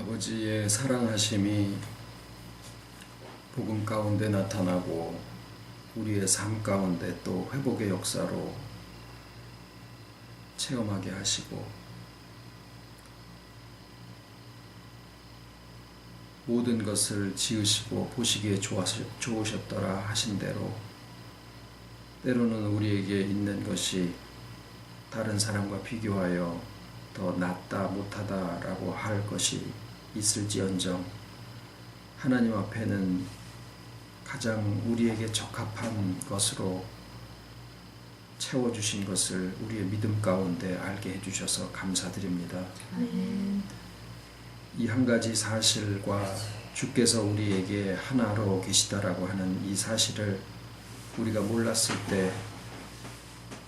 아버지의 사랑하심이 복음 가운데 나타나고 우리의 삶 가운데 또 회복의 역사로 체험하게 하시고 모든 것을 지으시고 보시기에 좋으셨더라 하신 대로 때로는 우리에게 있는 것이 다른 사람과 비교하여 더 낫다 못하다라고 할 것이 있을지언정 하나님 앞에는 가장 우리에게 적합한 것으로 채워주신 것을 우리의 믿음 가운데 알게 해주셔서 감사드립니다. 이 한 가지 사실과 주께서 우리에게 하나로 계시다라고 하는 이 사실을 우리가 몰랐을 때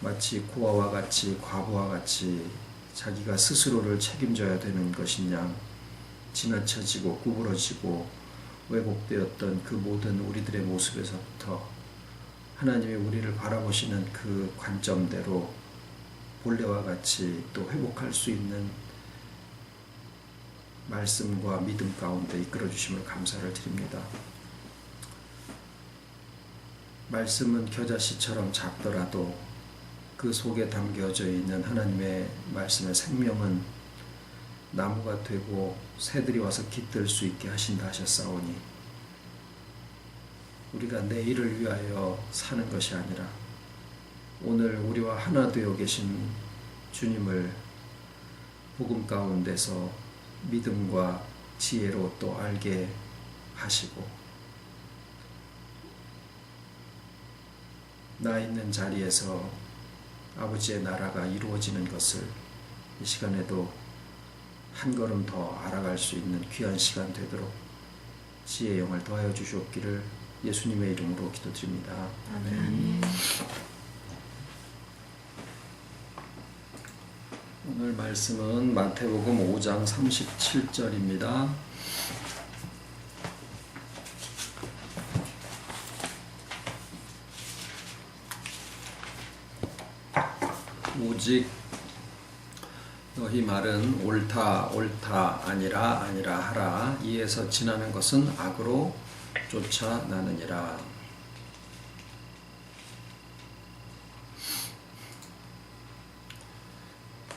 마치 고아와 같이 과부와 같이 자기가 스스로를 책임져야 되는 것인 양 지나쳐지고 구부러지고 왜곡되었던 그 모든 우리들의 모습에서부터 하나님이 우리를 바라보시는 그 관점대로 본래와 같이 또 회복할 수 있는 말씀과 믿음 가운데 이끌어 주심을 감사를 드립니다. 말씀은 겨자씨처럼 작더라도 그 속에 담겨져 있는 하나님의 말씀의 생명은 나무가 되고 새들이 와서 깃들 수 있게 하신다 하셨사오니 우리가 내일을 위하여 사는 것이 아니라 오늘 우리와 하나 되어 계신 주님을 복음 가운데서 믿음과 지혜로 또 알게 하시고 나 있는 자리에서 아버지의 나라가 이루어지는 것을 이 시간에도 한 걸음 더 알아갈 수 있는 귀한 시간 되도록 지혜의 영을 더하여 주시옵기를 예수님의 이름으로 기도드립니다. 아멘. 오늘 말씀은 마태복음 5장 37절입니다. 오직 너희 말은 옳다 아니라 하라. 이에서 지나는 것은 악으로 쫓아나느니라.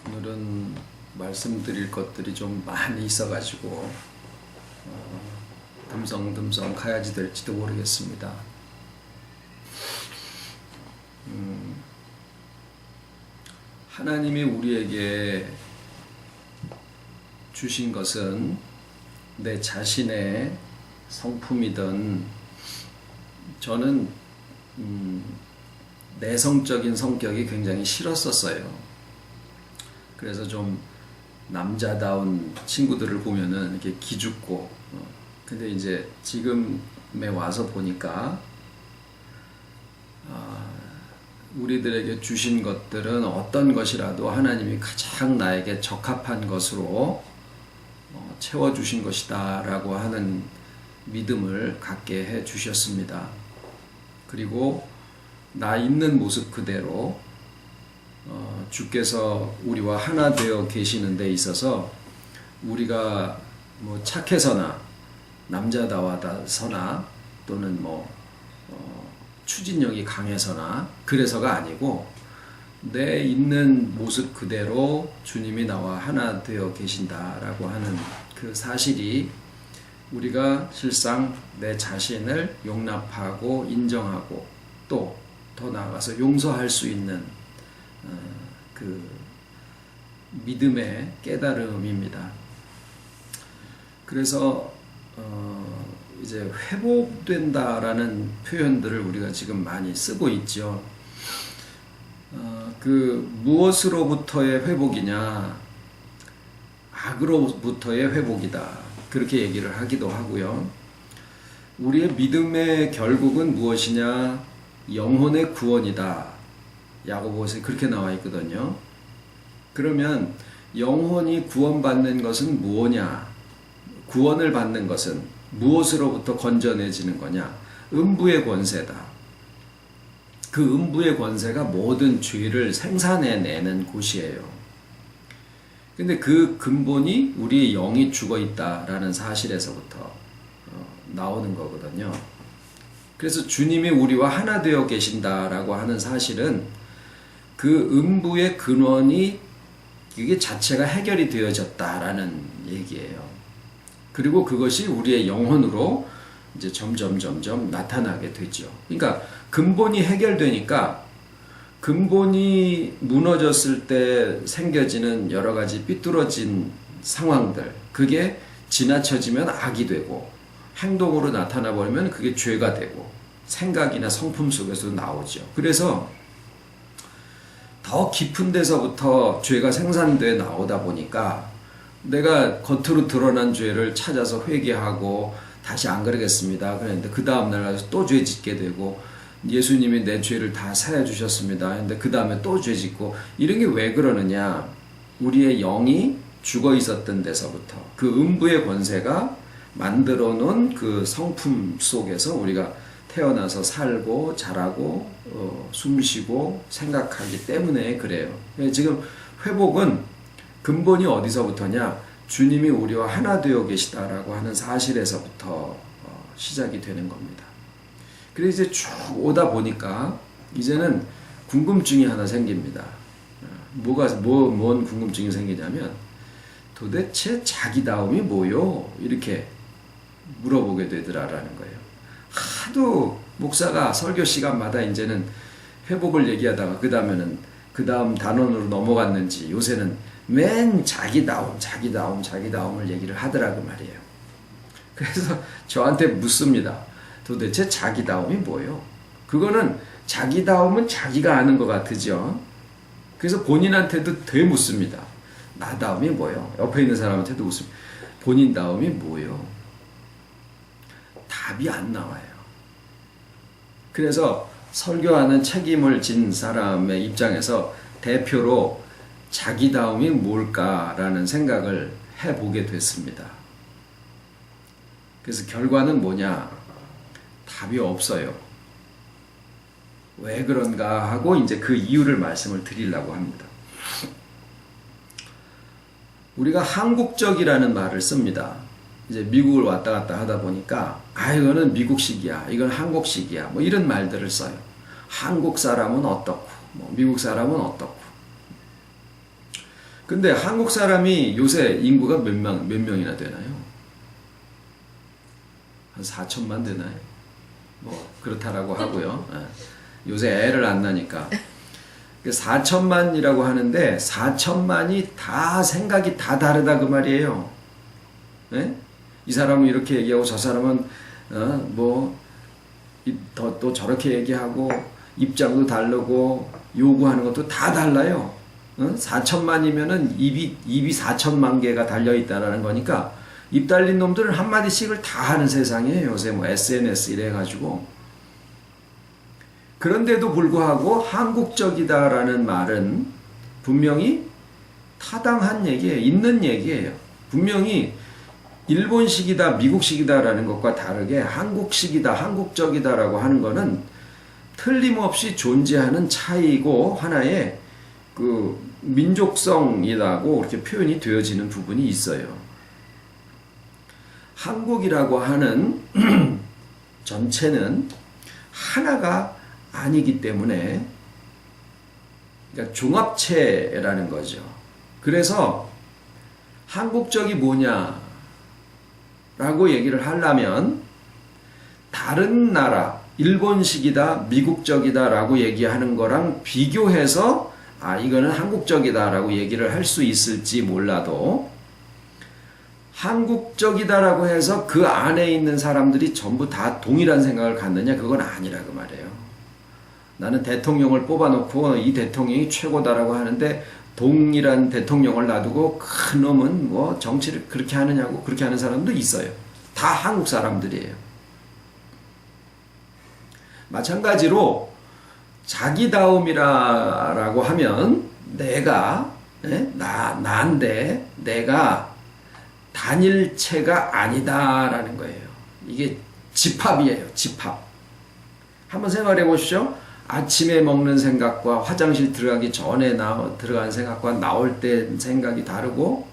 오늘은 말씀드릴 것들이 좀 많이 있어가지고 듬성듬성 가야지 될지도 모르겠습니다. 하나님이 우리에게 주신 것은 내 자신의 성품이든 저는 내성적인 성격이 굉장히 싫었었어요. 그래서 좀 남자다운 친구들을 보면은 이렇게 기죽고 근데 이제 지금에 와서 보니까 우리들에게 주신 것들은 어떤 것이라도 하나님이 가장 나에게 적합한 것으로 채워주신 것이다 라고 하는 믿음을 갖게 해 주셨습니다. 그리고 나 있는 모습 그대로 주께서 우리와 하나 되어 계시는 데 있어서 우리가 뭐 착해서나 남자다워서나 또는 추진력이 강해서나 그래서가 아니고 내 있는 모습 그대로 주님이 나와 하나 되어 계신다라고 하는 그 사실이 우리가 실상 내 자신을 용납하고 인정하고 또 더 나아가서 용서할 수 있는 그 믿음의 깨달음입니다. 그래서 이제 회복된다라는 표현들을 우리가 지금 많이 쓰고 있죠. 그 무엇으로부터의 회복이냐, 악으로부터의 회복이다. 그렇게 얘기를 하기도 하고요. 우리의 믿음의 결국은 무엇이냐, 영혼의 구원이다. 야고보서에 그렇게 나와 있거든요. 그러면 영혼이 구원받는 것은 무엇이냐? 구원을 받는 것은 무엇으로부터 건져내지는 거냐? 음부의 권세다. 그 음부의 권세가 모든 죄를 생산해내는 곳이에요. 근데 그 근본이 우리의 영이 죽어 있다라는 사실에서부터 나오는 거거든요. 그래서 주님이 우리와 하나 되어 계신다라고 하는 사실은 그 음부의 근원이 이게 자체가 해결이 되어졌다라는 얘기예요. 그리고 그것이 우리의 영혼으로 이제 점점 나타나게 되죠. 그러니까 근본이 해결되니까 근본이 무너졌을 때 생겨지는 여러 가지 삐뚤어진 상황들, 그게 지나쳐지면 악이 되고 행동으로 나타나 버리면 그게 죄가 되고 생각이나 성품 속에서 나오죠. 그래서 더 깊은 데서부터 죄가 생산돼 나오다 보니까 내가 겉으로 드러난 죄를 찾아서 회개하고 다시 안 그러겠습니다. 그런데 그 다음날 가서 또 죄 짓게 되고 예수님이 내 죄를 다 사해 주셨습니다. 근데 그 다음에 또 죄 짓고 이런 게 왜 그러느냐? 우리의 영이 죽어 있었던 데서부터 그 음부의 권세가 만들어 놓은 그 성품 속에서 우리가 태어나서 살고 자라고 숨쉬고 생각하기 때문에 그래요. 지금 회복은 근본이 어디서부터냐? 주님이 우리와 하나 되어 계시다라고 하는 사실에서부터 시작이 되는 겁니다. 그래서 이제 쭉 오다 보니까 이제는 궁금증이 하나 생깁니다. 뭔 궁금증이 생기냐면 도대체 자기다움이 뭐요? 이렇게 물어보게 되더라라는 거예요. 하도 목사가 설교 시간마다 이제는 회복을 얘기하다가 그 다음 단원으로 넘어갔는지 요새는 맨 자기다움을 얘기를 하더라고 말이에요. 그래서 저한테 묻습니다. 도대체 자기다움이 뭐예요? 그거는 자기다움은 자기가 아는 것 같으죠. 그래서 본인한테도 되묻습니다. 나다움이 뭐예요? 옆에 있는 사람한테도 묻습니다. 본인다움이 뭐예요? 답이 안 나와요. 그래서 설교하는 책임을 진 사람의 입장에서 대표로 자기다움이 뭘까라는 생각을 해보게 됐습니다. 그래서 결과는 뭐냐? 답이 없어요. 왜 그런가 하고 이제 그 이유를 말씀을 드리려고 합니다. 우리가 한국적이라는 말을 씁니다. 이제 미국을 왔다 갔다 하다 보니까 이거는 미국식이야, 이건 한국식이야, 뭐 이런 말들을 써요. 한국 사람은 어떻고, 미국 사람은 어떻고. 근데 한국 사람이 요새 인구가 몇 명이나 되나요? 한 4천만 되나요? 뭐 그렇다라고 하고요. 요새 애를 안 나니까 4천만이라고 하는데 4천만이 다 생각이 다 다르다 그 말이에요. 네? 이 사람은 이렇게 얘기하고 저 사람은 또 저렇게 얘기하고 입장도 다르고 요구하는 것도 다 달라요. 4천만이면은 입이 4천만 개가 달려있다라는 거니까 입 달린 놈들은 한마디씩을 다 하는 세상이에요. 요새 뭐 SNS 이래가지고. 그런데도 불구하고 한국적이다라는 말은 분명히 타당한 얘기예요. 있는 얘기예요. 분명히 일본식이다, 미국식이다라는 것과 다르게 한국식이다, 한국적이다라고 하는 거는 틀림없이 존재하는 차이고 하나의 그 민족성이라고 그렇게 표현이 되어지는 부분이 있어요. 한국이라고 하는 전체는 하나가 아니기 때문에 그러니까 종합체라는 거죠. 그래서 한국적이 뭐냐라고 얘기를 하려면 다른 나라, 일본식이다, 미국적이다 라고 얘기하는 거랑 비교해서 이거는 한국적이다 라고 얘기를 할 수 있을지 몰라도 한국적이다라고 해서 그 안에 있는 사람들이 전부 다 동일한 생각을 갖느냐? 그건 아니라고 말해요. 나는 대통령을 뽑아놓고 이 대통령이 최고다라고 하는데 동일한 대통령을 놔두고 큰 놈은 뭐 정치를 그렇게 하느냐고 그렇게 하는 사람도 있어요. 다 한국 사람들이에요. 마찬가지로 자기다움이라고 하면 내가 나인데 내가 단일체가 아니다라는 거예요. 이게 집합이에요. 집합. 한번 생각해 보시죠. 아침에 먹는 생각과 화장실 들어가기 전에 들어간 생각과 나올 때 생각이 다르고,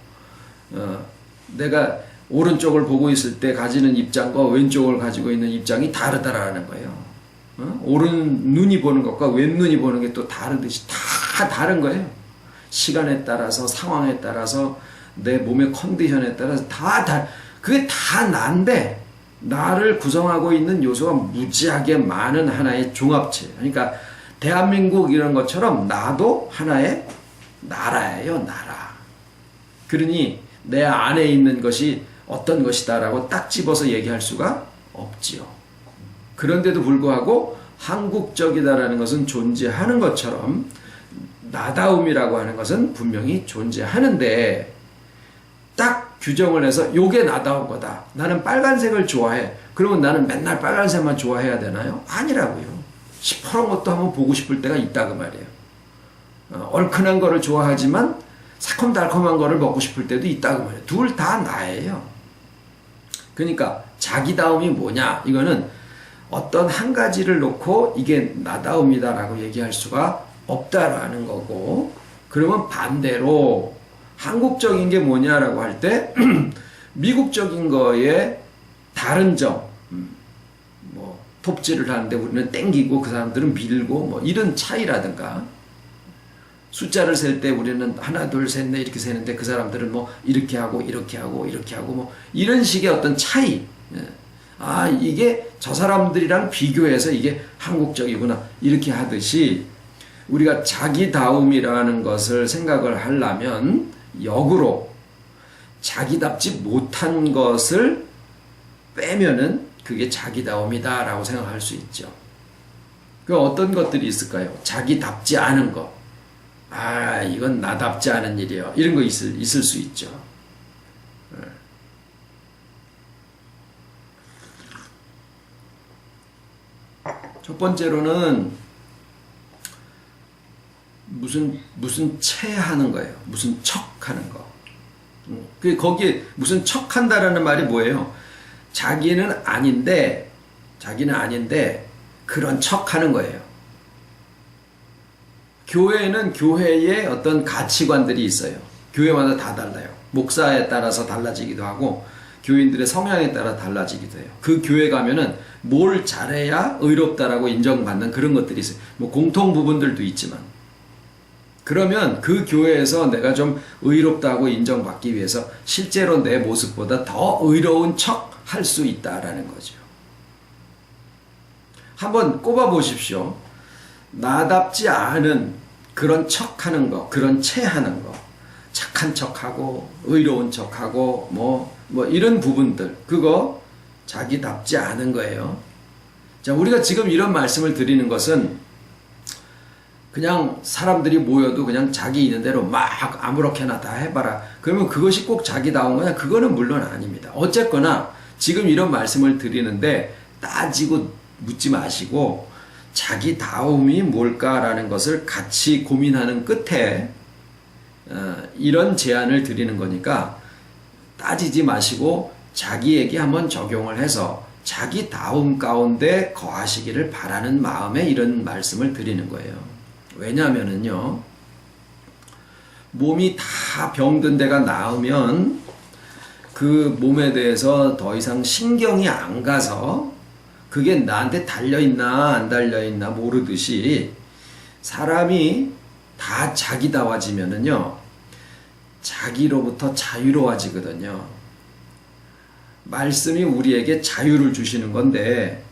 내가 오른쪽을 보고 있을 때 가지는 입장과 왼쪽을 가지고 있는 입장이 다르다라는 거예요. 오른 눈이 보는 것과 왼 눈이 보는 게 또 다르듯이 다 다른 거예요. 시간에 따라서, 상황에 따라서, 내 몸의 컨디션에 따라서 그게 다 난데, 나를 구성하고 있는 요소가 무지하게 많은 하나의 종합체. 그러니까 대한민국 이런 것처럼 나도 하나의 나라예요, 나라. 그러니 내 안에 있는 것이 어떤 것이다라고 딱 집어서 얘기할 수가 없지요. 그런데도 불구하고 한국적이다라는 것은 존재하는 것처럼 나다움이라고 하는 것은 분명히 존재하는데, 딱 규정을 해서 요게 나다운 거다. 나는 빨간색을 좋아해. 그러면 나는 맨날 빨간색만 좋아해야 되나요? 아니라고요. 시퍼런 것도 한번 보고 싶을 때가 있다 그 말이에요. 얼큰한 거를 좋아하지만 새콤달콤한 거를 먹고 싶을 때도 있다 그 말이에요. 둘 다 나예요. 그러니까 자기다움이 뭐냐? 이거는 어떤 한 가지를 놓고 이게 나다움이다라고 얘기할 수가 없다라는 거고, 그러면 반대로 한국적인 게 뭐냐라고 할 때 미국적인 거에 다른 점, 뭐 톱질을 하는데 우리는 땡기고 그 사람들은 밀고 뭐 이런 차이라든가, 숫자를 셀 때 우리는 하나 둘 셋 넷 이렇게 세는데 그 사람들은 뭐 이렇게 하고 이렇게 하고 이렇게 하고 뭐 이런 식의 어떤 차이, 이게 저 사람들이랑 비교해서 이게 한국적이구나 이렇게 하듯이, 우리가 자기다움이라는 것을 생각을 하려면 역으로 자기답지 못한 것을 빼면은 그게 자기다움이다라고 생각할 수 있죠. 그 어떤 것들이 있을까요? 자기답지 않은 거. 이건 나답지 않은 일이에요. 이런 거 있을 수 있죠. 첫 번째로는 무슨 체하는 거예요. 무슨 척하는 거. 거기에 무슨 척한다라는 말이 뭐예요? 자기는 아닌데 그런 척하는 거예요. 교회는 교회의 어떤 가치관들이 있어요. 교회마다 다 달라요. 목사에 따라서 달라지기도 하고 교인들의 성향에 따라 달라지기도 해요. 그 교회 가면은 뭘 잘해야 의롭다라고 인정받는 그런 것들이 있어요. 뭐 공통 부분들도 있지만, 그러면 그 교회에서 내가 좀 의롭다고 인정받기 위해서 실제로 내 모습보다 더 의로운 척 할 수 있다라는 거죠. 한번 꼽아 보십시오. 나답지 않은 그런 척하는 거, 그런 체하는 거, 착한 척하고 의로운 척하고 뭐 이런 부분들, 그거 자기답지 않은 거예요. 자, 우리가 지금 이런 말씀을 드리는 것은 그냥 사람들이 모여도 그냥 자기 있는 대로 막 아무렇게나 다 해봐라. 그러면 그것이 꼭 자기다운 거냐? 그거는 물론 아닙니다. 어쨌거나 지금 이런 말씀을 드리는데 따지고 묻지 마시고 자기다움이 뭘까라는 것을 같이 고민하는 끝에 이런 제안을 드리는 거니까 따지지 마시고 자기에게 한번 적용을 해서 자기다움 가운데 거하시기를 바라는 마음에 이런 말씀을 드리는 거예요. 왜냐하면은요, 몸이 다 병든 데가 나으면 그 몸에 대해서 더 이상 신경이 안 가서 그게 나한테 달려있나 안 달려있나 모르듯이 사람이 다 자기다워지면은요, 자기로부터 자유로워지거든요. 말씀이 우리에게 자유를 주시는 건데,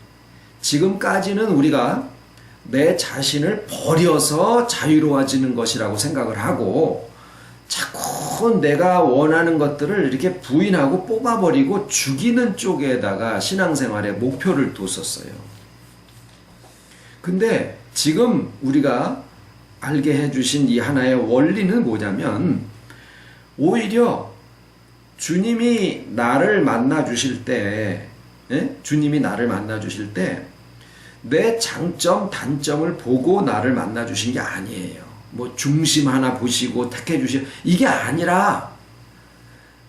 지금까지는 우리가 내 자신을 버려서 자유로워지는 것이라고 생각을 하고 자꾸 내가 원하는 것들을 이렇게 부인하고 뽑아버리고 죽이는 쪽에다가 신앙생활의 목표를 뒀었어요. 근데 지금 우리가 알게 해주신 이 하나의 원리는 뭐냐면, 오히려 주님이 나를 만나 주실 때, 내 장점, 단점을 보고 나를 만나 주신 게 아니에요. 뭐 중심 하나 보시고 택해 주시, 이게 아니라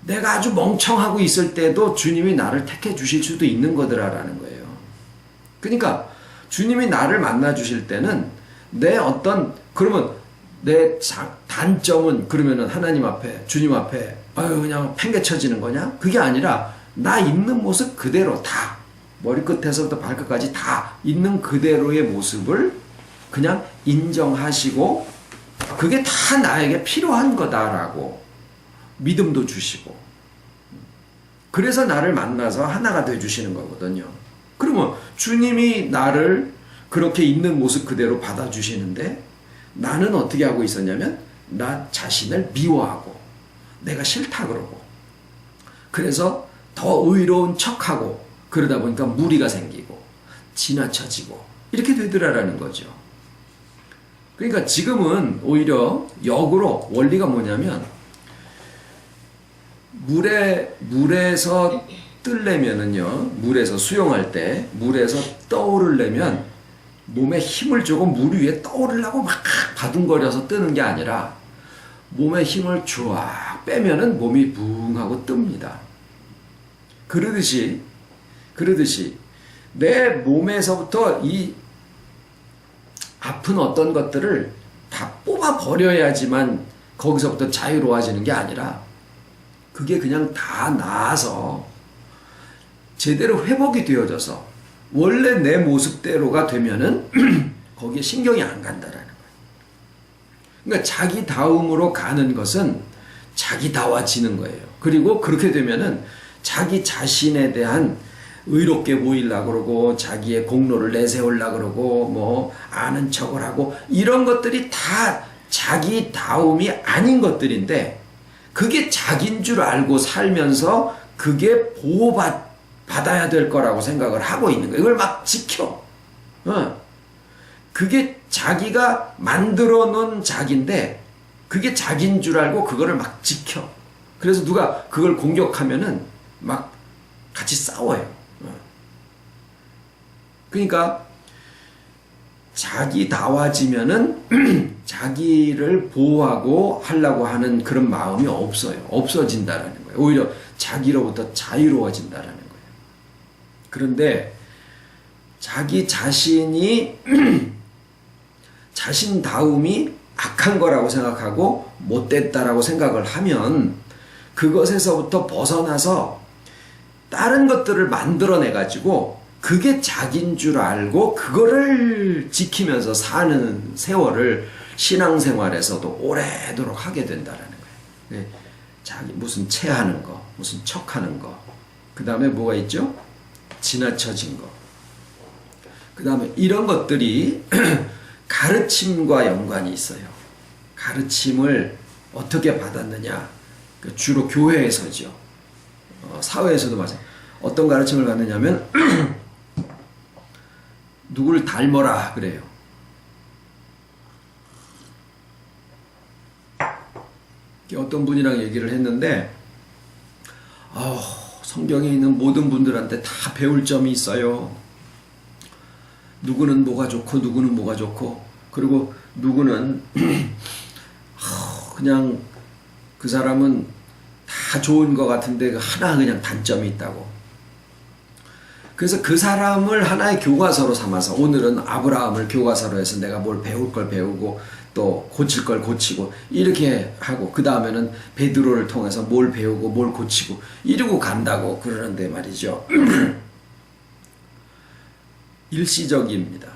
내가 아주 멍청하고 있을 때도 주님이 나를 택해 주실 수도 있는 거더라라는 거예요. 그러니까 주님이 나를 만나 주실 때는 내 어떤 그러면 내 단점은 그러면은 하나님 앞에 주님 앞에 아유 그냥 팽개쳐지는 거냐? 그게 아니라 나 있는 모습 그대로 다 머리끝에서부터 발끝까지 다 있는 그대로의 모습을 그냥 인정하시고 그게 다 나에게 필요한 거다라고 믿음도 주시고 그래서 나를 만나서 하나가 되어주시는 거거든요. 그러면 주님이 나를 그렇게 있는 모습 그대로 받아주시는데 나는 어떻게 하고 있었냐면 나 자신을 미워하고 내가 싫다 그러고 그래서 더 의로운 척하고 그러다 보니까 무리가 생기고 지나쳐지고 이렇게 되더라라는 거죠. 그러니까 지금은 오히려 역으로 원리가 뭐냐면 물에서 뜨려면은요, 물에서 수영할 때 물에서 떠오르려면 몸에 힘을 주고 물 위에 떠오르려고 막 바둥거려서 뜨는 게 아니라 몸에 힘을 쫙 빼면은 몸이 붕 하고 뜹니다. 그러듯이 내 몸에서부터 이 아픈 어떤 것들을 다 뽑아 버려야지만 거기서부터 자유로워지는 게 아니라 그게 그냥 다 나아서 제대로 회복이 되어져서 원래 내 모습대로가 되면은 거기에 신경이 안 간다라는 거예요. 그러니까 자기다움으로 가는 것은 자기다워지는 거예요. 그리고 그렇게 되면은 자기 자신에 대한 의롭게 보이려고 그러고 자기의 공로를 내세우려고 그러고 뭐 아는 척을 하고 이런 것들이 다 자기다움이 아닌 것들인데 그게 자기인 줄 알고 살면서 그게 보호받아야 될 거라고 생각을 하고 있는 거예요. 이걸 막 지켜. 그게 자기가 만들어 놓은 자기인데 그게 자기인 줄 알고 그거를 막 지켜. 그래서 누가 그걸 공격하면은 막 같이 싸워요. 그러니까 자기다워지면은 자기를 보호하고 하려고 하는 그런 마음이 없어진다라는 거예요. 오히려 자기로부터 자유로워진다라는 거예요. 그런데 자기 자신이 자신다움이 악한 거라고 생각하고 못됐다라고 생각을 하면 그것에서부터 벗어나서 다른 것들을 만들어내 가지고 그게 자기인 줄 알고 그거를 지키면서 사는 세월을 신앙생활에서도 오래도록 하게 된다라는 거예요. 자기 무슨 체하는 거, 무슨 척하는 거, 그 다음에 뭐가 있죠? 지나쳐진 거. 그 다음에 이런 것들이 가르침과 연관이 있어요. 가르침을 어떻게 받았느냐? 주로 교회에서죠. 사회에서도 마찬가지. 어떤 가르침을 받느냐면 누구를 닮아라 그래요. 어떤 분이랑 얘기를 했는데 성경에 있는 모든 분들한테 다 배울 점이 있어요. 누구는 뭐가 좋고 누구는 뭐가 좋고 그리고 누구는 그냥 그 사람은 다 좋은 것 같은데 하나 그냥 단점이 있다고. 그래서 그 사람을 하나의 교과서로 삼아서 오늘은 아브라함을 교과서로 해서 내가 뭘 배울 걸 배우고 또 고칠 걸 고치고 이렇게 하고 그 다음에는 베드로를 통해서 뭘 배우고 뭘 고치고 이러고 간다고 그러는데 말이죠. 일시적입니다.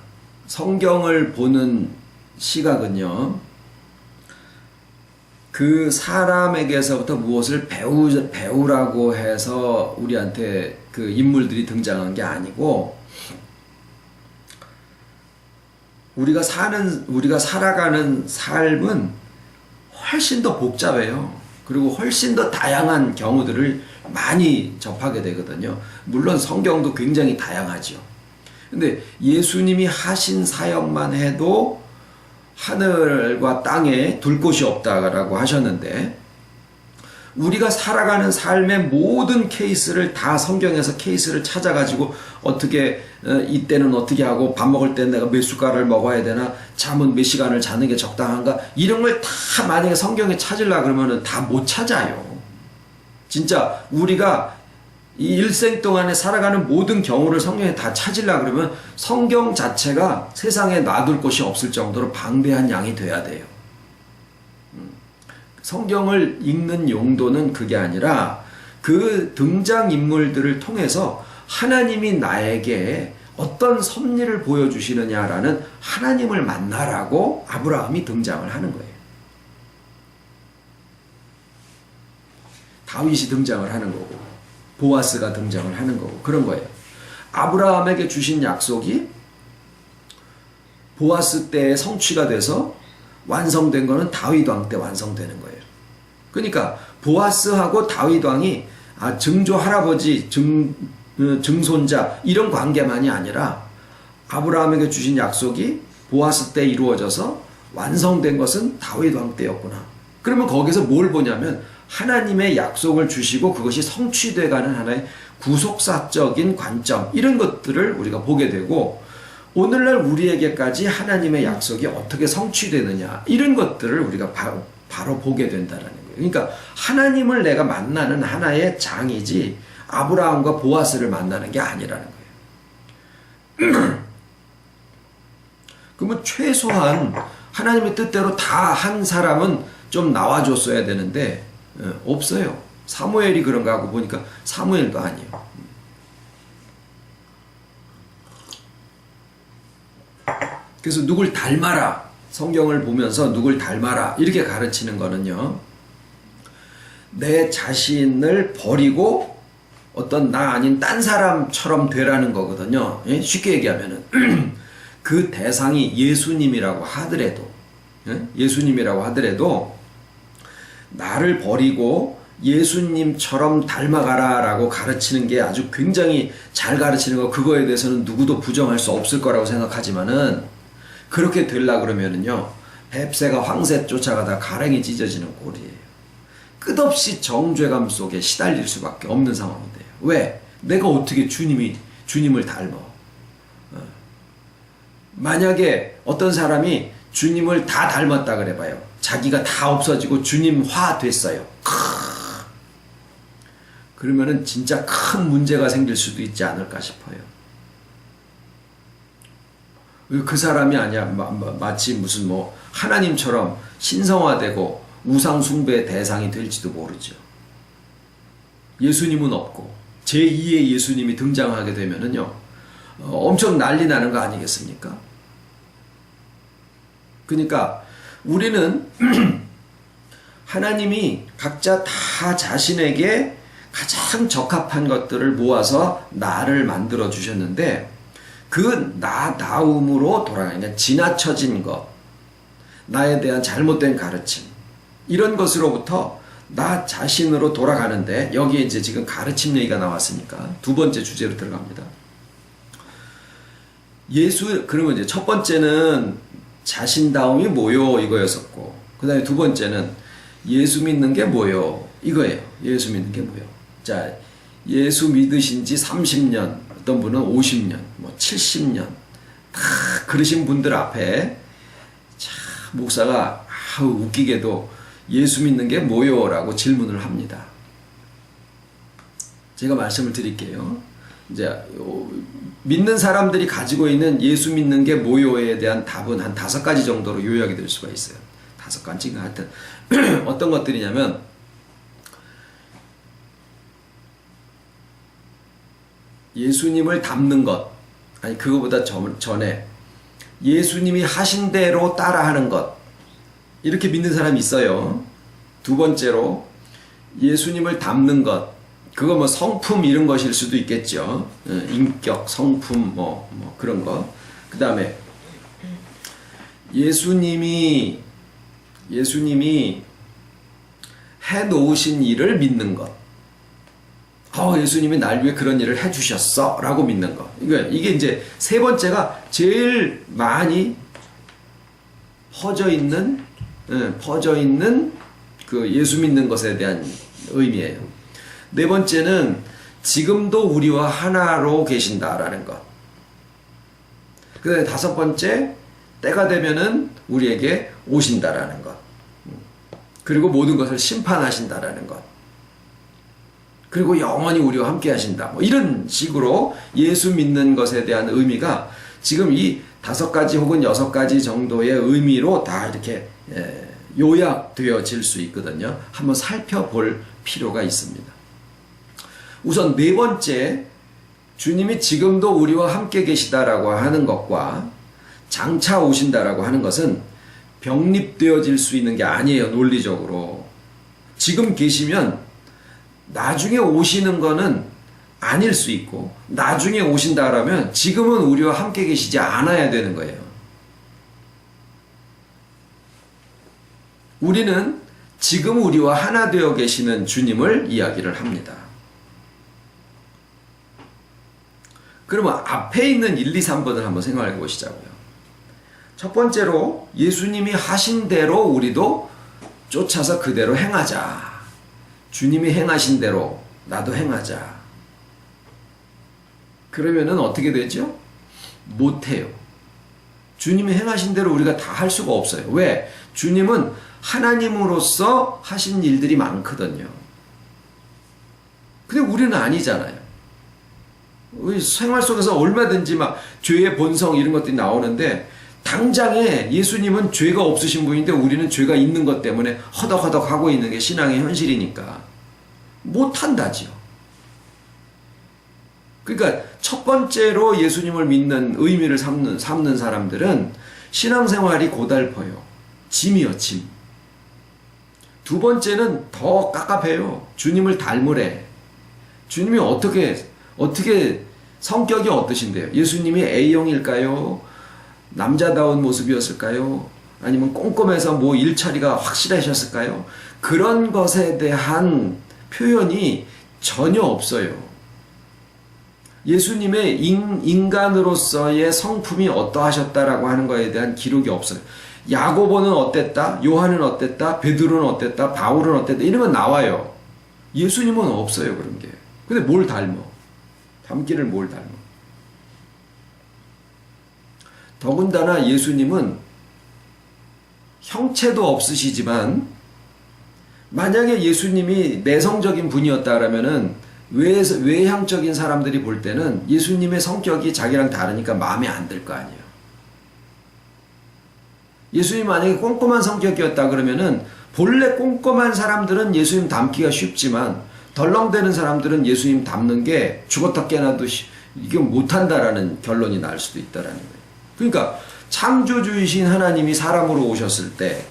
성경을 보는 시각은요. 그 사람에게서부터 무엇을 배우라고 해서 우리한테 그 인물들이 등장한 게 아니고 우리가 살아가는 삶은 훨씬 더 복잡해요. 그리고 훨씬 더 다양한 경우들을 많이 접하게 되거든요. 물론 성경도 굉장히 다양하죠. 근데 예수님이 하신 사역만 해도 하늘과 땅에 둘 곳이 없다라고 하셨는데 우리가 살아가는 삶의 모든 케이스를 다 성경에서 케이스를 찾아가지고 어떻게 이때는 어떻게 하고 밥 먹을 때 내가 몇 숟갈을 먹어야 되나 잠은 몇 시간을 자는 게 적당한가 이런 걸 다 만약에 성경에 찾으려고 그러면은 다 못 찾아요. 진짜 우리가 이 일생 동안에 살아가는 모든 경우를 성경에 다 찾으려고 그러면 성경 자체가 세상에 놔둘 곳이 없을 정도로 방대한 양이 돼야 돼요. 성경을 읽는 용도는 그게 아니라 그 등장인물들을 통해서 하나님이 나에게 어떤 섭리를 보여주시느냐라는 하나님을 만나라고 아브라함이 등장을 하는 거예요. 다윗이 등장을 하는 거고 보아스가 등장을 하는 거고 그런 거예요. 아브라함에게 주신 약속이 보아스 때에 성취가 돼서 완성된 거는 다윗 왕 때 완성되는 거예요. 그러니까 보아스하고 다윗 왕이 증조 할아버지, 증손자 이런 관계만이 아니라 아브라함에게 주신 약속이 보아스 때 이루어져서 완성된 것은 다윗 왕 때였구나. 그러면 거기서 뭘 보냐면 하나님의 약속을 주시고 그것이 성취돼가는 하나의 구속사적인 관점 이런 것들을 우리가 보게 되고 오늘날 우리에게까지 하나님의 약속이 어떻게 성취되느냐 이런 것들을 우리가 바로 보게 된다는 거예요. 그러니까 하나님을 내가 만나는 하나의 장이지 아브라함과 보아스를 만나는 게 아니라는 거예요. 그러면 최소한 하나님의 뜻대로 다 한 사람은 좀 나와줬어야 되는데 없어요. 사무엘이 그런가 하고 보니까 사무엘도 아니에요. 그래서 누굴 닮아라. 성경을 보면서 누굴 닮아라. 이렇게 가르치는 거는요. 내 자신을 버리고 어떤 나 아닌 딴 사람처럼 되라는 거거든요. 쉽게 얘기하면은 그 대상이 예수님이라고 하더라도 나를 버리고 예수님처럼 닮아가라 라고 가르치는 게 아주 굉장히 잘 가르치는 거 그거에 대해서는 누구도 부정할 수 없을 거라고 생각하지만은 그렇게 되려고 그러면은요 뱁새가 황새 쫓아가다 가랭이 찢어지는 꼴이에요. 끝없이 정죄감 속에 시달릴 수밖에 없는 상황이 돼요. 왜? 내가 어떻게 주님을 닮아? 만약에 어떤 사람이 주님을 다 닮았다 그래봐요. 자기가 다 없어지고 주님화 됐어요. 그러면은 진짜 큰 문제가 생길 수도 있지 않을까 싶어요. 그 사람이 아니야. 마치 무슨 하나님처럼 신성화되고 우상 숭배의 대상이 될지도 모르죠. 예수님은 없고 제2의 예수님이 등장하게 되면은요 엄청 난리 나는 거 아니겠습니까? 그러니까 우리는 하나님이 각자 다 자신에게 가장 적합한 것들을 모아서 나를 만들어 주셨는데 그 나다움으로 돌아가는 지나쳐진 것, 나에 대한 잘못된 가르침 이런 것으로부터 나 자신으로 돌아가는데 여기에 이제 지금 가르침 얘기가 나왔으니까 두 번째 주제로 들어갑니다. 그러면 이제 첫 번째는 자신다움이 뭐요 이거였었고 그 다음에 두 번째는 예수 믿는 게 뭐요 이거예요. 예수 믿는 게 뭐요. 자, 예수 믿으신 지 30년 어떤 분은 50년 70년 다 그러신 분들 앞에 참 목사가 웃기게도 예수 믿는 게 뭐요 라고 질문을 합니다. 제가 말씀을 드릴게요. 이제 믿는 사람들이 가지고 있는 예수 믿는 게 뭐요에 대한 답은 한 5가지 정도로 요약이 될 수가 있어요. 5가지가 하여튼 어떤 것들이냐면 예수님을 닮는 것 아니 그거보다 전에 예수님이 하신 대로 따라하는 것 이렇게 믿는 사람이 있어요. 두 번째로 예수님을 닮는 것 그거 성품 이런 것일 수도 있겠죠. 인격, 성품 그런 거. 그 다음에 예수님이 해놓으신 일을 믿는 것. 예수님이 날 위해 그런 일을 해주셨어 라고 믿는 것. 이게 이제 세 번째가 제일 많이 퍼져 있는 그 예수 믿는 것에 대한 의미예요. 네 번째는 지금도 우리와 하나로 계신다라는 것. 그 다음에 5번째 때가 되면은 우리에게 오신다라는 것. 그리고 모든 것을 심판하신다라는 것. 그리고 영원히 우리와 함께 하신다. 뭐 이런 식으로 예수 믿는 것에 대한 의미가 지금 이 5가지 혹은 6가지 정도의 의미로 다 이렇게 요약되어질 수 있거든요. 한번 살펴볼 필요가 있습니다. 우선 4번째, 주님이 지금도 우리와 함께 계시다라고 하는 것과 장차 오신다라고 하는 것은 병립되어질 수 있는 게 아니에요. 논리적으로. 지금 계시면 나중에 오시는 거는 아닐 수 있고, 나중에 오신다라면 지금은 우리와 함께 계시지 않아야 되는 거예요. 우리는 지금 우리와 하나 되어 계시는 주님을 이야기를 합니다. 그러면 앞에 있는 1, 2, 3번을 한번 생각해 보시자고요. 첫 번째로 예수님이 하신 대로 우리도 쫓아서 그대로 행하자. 주님이 행하신 대로 나도 행하자. 그러면은 어떻게 되죠? 못해요. 주님이 행하신 대로 우리가 다 할 수가 없어요. 왜? 주님은 하나님으로서 하신 일들이 많거든요. 근데 우리는 아니잖아요. 우리 생활 속에서 얼마든지 막 죄의 본성 이런 것들이 나오는데, 당장에 예수님은 죄가 없으신 분인데 우리는 죄가 있는 것 때문에 허덕허덕 하고 있는 게 신앙의 현실이니까 못한다지요. 그러니까 첫 번째로 예수님을 믿는 의미를 삼는 사람들은 신앙생활이 고달퍼요. 짐이요, 짐. 두 번째는 더 깝깝해요. 주님을 닮으래. 주님이 어떻게 성격이 어떠신데요? 예수님이 A형일까요? 남자다운 모습이었을까요? 아니면 꼼꼼해서 뭐 일처리가 확실하셨을까요? 그런 것에 대한 표현이 전혀 없어요. 예수님의 인간으로서의 성품이 어떠하셨다라고 하는 것에 대한 기록이 없어요. 야고보는 어땠다? 요한은 어땠다? 베드로는 어땠다? 바울은 어땠다? 이런 건 나와요. 예수님은 없어요, 그런 게. 근데 뭘 닮아? 닮기를 뭘 닮아? 더군다나 예수님은 형체도 없으시지만, 만약에 예수님이 내성적인 분이었다라면은 외향적인 사람들이 볼 때는 예수님의 성격이 자기랑 다르니까 마음에 안 들 거 아니에요. 예수님이 만약에 꼼꼼한 성격이었다 그러면은 본래 꼼꼼한 사람들은 예수님 닮기가 쉽지만 덜렁대는 사람들은 예수님 닮는 게 죽었다 깨나도 이게 못한다라는 결론이 날 수도 있다라는 거예요. 그러니까 창조주이신 하나님이 사람으로 오셨을 때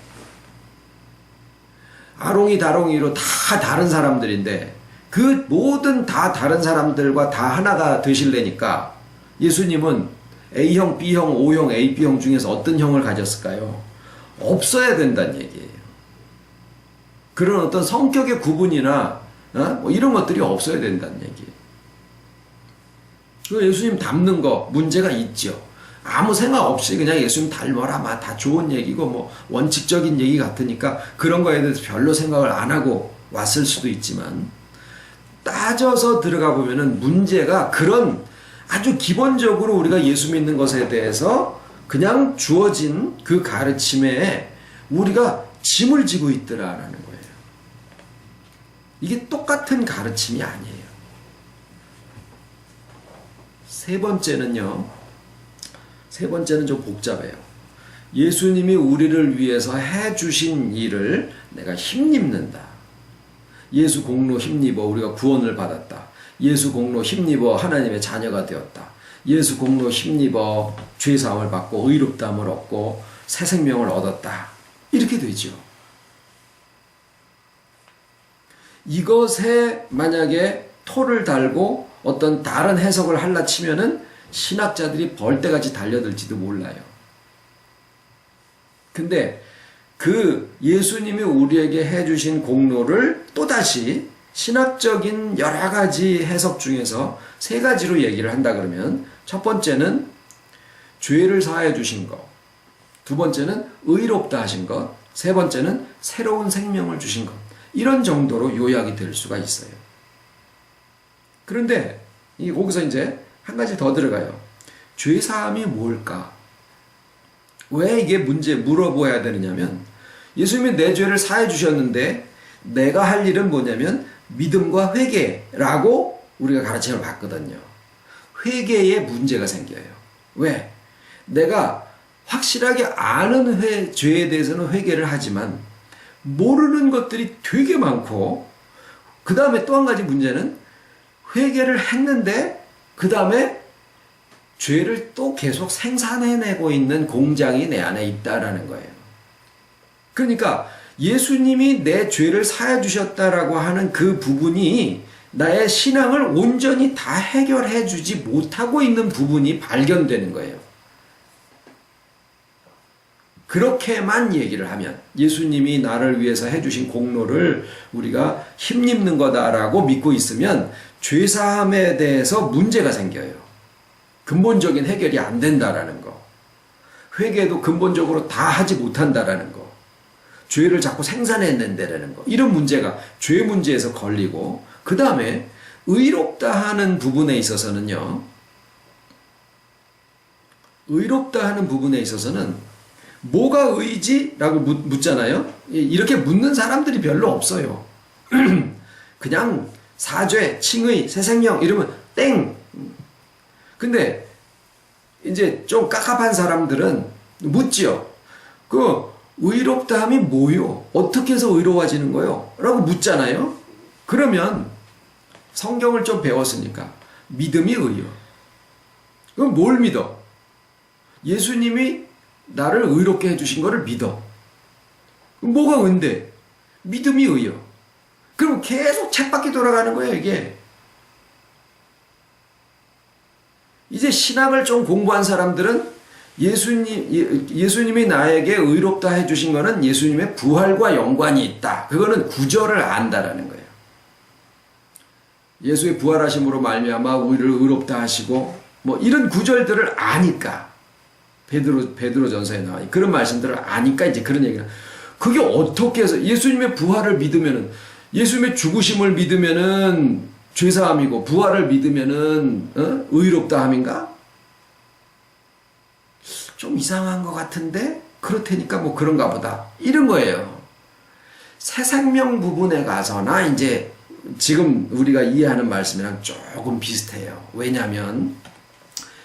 아롱이 다롱이로 다 다른 사람들인데 그 모든 다 다른 사람들과 다 하나가 되실래니까 예수님은 A형, B형, O형, AB형 중에서 어떤 형을 가졌을까요? 없어야 된다는 얘기예요. 그런 어떤 성격의 구분이나 뭐 이런 것들이 없어야 된다는 얘기예요. 예수님 닮는 거 문제가 있죠. 아무 생각 없이 그냥 예수님 닮아라, 다 좋은 얘기고 뭐 원칙적인 얘기 같으니까 그런 거에 대해서 별로 생각을 안 하고 왔을 수도 있지만, 따져서 들어가 보면은 문제가 그런 아주 기본적으로 우리가 예수 믿는 것에 대해서 그냥 주어진 그 가르침에 우리가 짐을 지고 있더라라는 거예요. 이게 똑같은 가르침이 아니에요. 세 번째는 좀 복잡해요. 예수님이 우리를 위해서 해주신 일을 내가 힘입는다. 예수 공로 힘입어 우리가 구원을 받았다. 예수 공로 힘입어 하나님의 자녀가 되었다. 예수 공로 힘입어 죄사함을 받고 의롭다함을 얻고 새 생명을 얻었다. 이렇게 되죠. 이것에 만약에 토를 달고 어떤 다른 해석을 할라 치면은 신학자들이 벌떼같이 달려들지도 몰라요. 근데 그 예수님이 우리에게 해주신 공로를 또다시 신학적인 여러 가지 해석 중에서 3가지로 얘기를 한다 그러면, 첫 번째는 죄를 사해 주신 것, 두 번째는 의롭다 하신 것, 세 번째는 새로운 생명을 주신 것, 이런 정도로 요약이 될 수가 있어요. 그런데 거기서 이제 한 가지 더 들어가요. 죄사함이 뭘까? 왜 이게 물어봐야 되느냐면, 예수님이 내 죄를 사해 주셨는데 내가 할 일은 뭐냐면 믿음과 회개라고 우리가 가르침을 받거든요. 회개에 문제가 생겨요. 왜? 내가 확실하게 아는 죄에 대해서는 회개를 하지만 모르는 것들이 되게 많고, 그 다음에 또 한 가지 문제는 회개를 했는데 그 다음에 죄를 또 계속 생산해내고 있는 공장이 내 안에 있다라는 거예요. 그러니까 예수님이 내 죄를 사해 주셨다라고 하는 그 부분이 나의 신앙을 온전히 다 해결해 주지 못하고 있는 부분이 발견되는 거예요. 그렇게만 얘기를 하면 예수님이 나를 위해서 해주신 공로를 우리가 힘입는 거다라고 믿고 있으면 죄사함에 대해서 문제가 생겨요. 근본적인 해결이 안 된다라는 거. 회개도 근본적으로 다 하지 못한다라는 거. 죄를 자꾸 생산해낸다라는 거. 이런 문제가 죄 문제에서 걸리고, 그 다음에 의롭다 하는 부분에 있어서는요. 의롭다 하는 부분에 있어서는 뭐가 의지? 라고 묻잖아요. 이렇게 묻는 사람들이 별로 없어요. 그냥 사죄, 칭의, 새생명 이러면 땡. 근데 이제 좀 깝깝한 사람들은 묻지요. 그 의롭다함이 뭐요? 어떻게 해서 의로워지는 거요? 라고 묻잖아요. 그러면 성경을 좀 배웠으니까 믿음이 의요. 그럼 뭘 믿어? 예수님이 나를 의롭게 해주신 거를 믿어. 뭐가 은데? 믿음이 의요. 그럼 계속 쳇바퀴 돌아가는 거예요, 이게. 이제 신학을 좀 공부한 사람들은 예수님이 나에게 의롭다 해주신 거는 예수님의 부활과 연관이 있다. 그거는 구절을 안다라는 거예요. 예수의 부활하심으로 말미암아 우리를 의롭다 하시고 뭐 이런 구절들을 아니까, 베드로전서에 나와 그런 말씀들을 아니까 이제 그런 얘기를. 그게 어떻게 해서 예수님의 부활을 믿으면은, 예수님의 죽으심을 믿으면은 죄사함이고 부활을 믿으면은 의롭다 함인가? 좀 이상한 것 같은데 그렇다니까 뭐 그런가 보다, 이런 거예요. 새 생명 부분에 가서나 이제 지금 우리가 이해하는 말씀이랑 조금 비슷해요. 왜냐하면